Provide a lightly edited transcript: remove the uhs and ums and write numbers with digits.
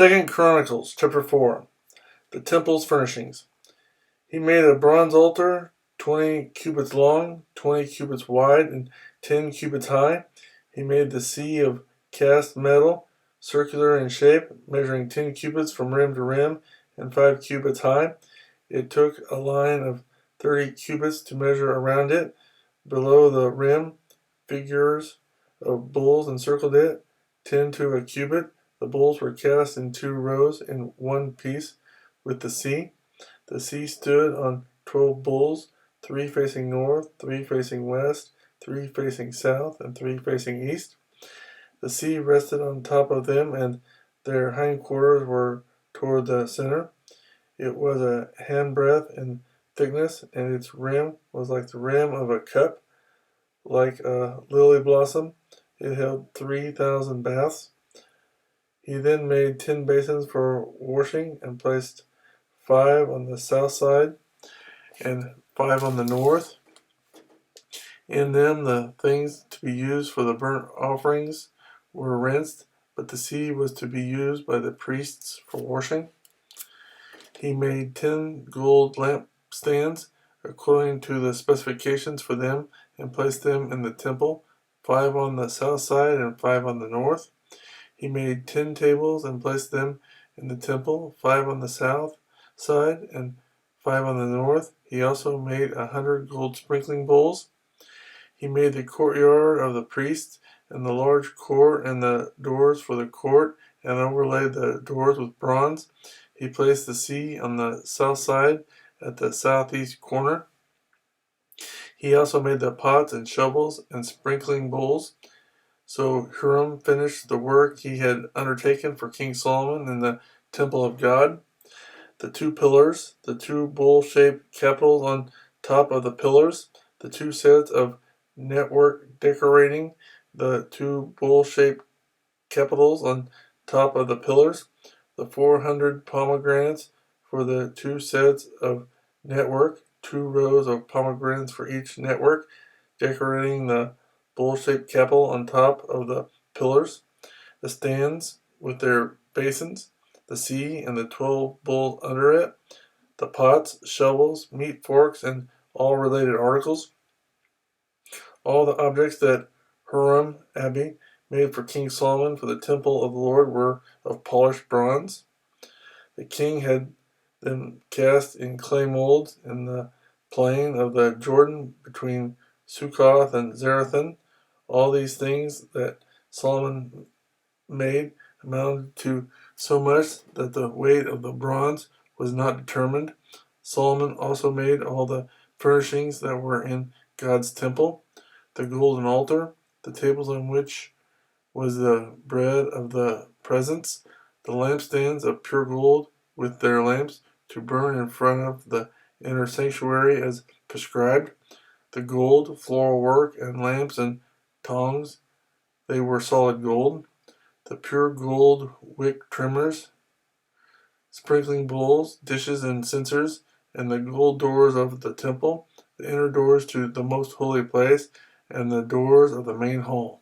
2 Chronicles chapter 4. The temple's furnishings. He made a bronze altar 20 cubits long, 20 cubits wide, and 10 cubits high. He made the sea of cast metal, circular in shape, measuring 10 cubits from rim to rim and 5 cubits high. It took a line of 30 cubits to measure around it. Below the rim, figures of bulls encircled it, 10 to a cubit. The bulls were cast in 2 rows in one piece with the sea. The sea stood on 12 bulls, 3 facing north, 3 facing west, 3 facing south, and 3 facing east. The sea rested on top of them, and their hindquarters were toward the center. It was a handbreadth in thickness, and its rim was like the rim of a cup, like a lily blossom. It held 3,000 baths. He then made 10 basins for washing and placed 5 on the south side and 5 on the north. In them the things to be used for the burnt offerings were rinsed, but the sea was to be used by the priests for washing. He made 10 gold lampstands according to the specifications for them and placed them in the temple, 5 on the south side and 5 on the north. He made 10 tables and placed them in the temple, 5 on the south side and 5 on the north. He also made 100 gold sprinkling bowls. He made the courtyard of the priests and the large court and the doors for the court, and overlaid the doors with bronze. He placed the sea on the south side at the southeast corner. He also made the pots and shovels and sprinkling bowls. So Hiram finished the work he had undertaken for King Solomon in the temple of God. The 2 pillars, the 2 bowl-shaped capitals on top of the pillars, the 2 sets of network decorating, the 2 bowl-shaped capitals on top of the pillars, the 400 pomegranates for the 2 sets of network, 2 rows of pomegranates for each network, decorating the bowl-shaped capital on top of the pillars, the stands with their basins, the sea and the 12 bowls under it, the pots, shovels, meat forks, and all related articles. All the objects that Hiram Abi made for King Solomon for the temple of the Lord were of polished bronze. The king had them cast in clay molds in the plain of the Jordan between Succoth and Zarethan. All these things that Solomon made amounted to so much that the weight of the bronze was not determined. Solomon also made all the furnishings that were in God's temple: the golden altar, the tables on which was the bread of the presence, the lampstands of pure gold with their lamps to burn in front of the inner sanctuary as prescribed, the gold, floral work, and lamps and tongs, they were solid gold, the pure gold wick trimmers, sprinkling bowls, dishes, and censers, and the gold doors of the temple, the inner doors to the most holy place, and the doors of the main hall.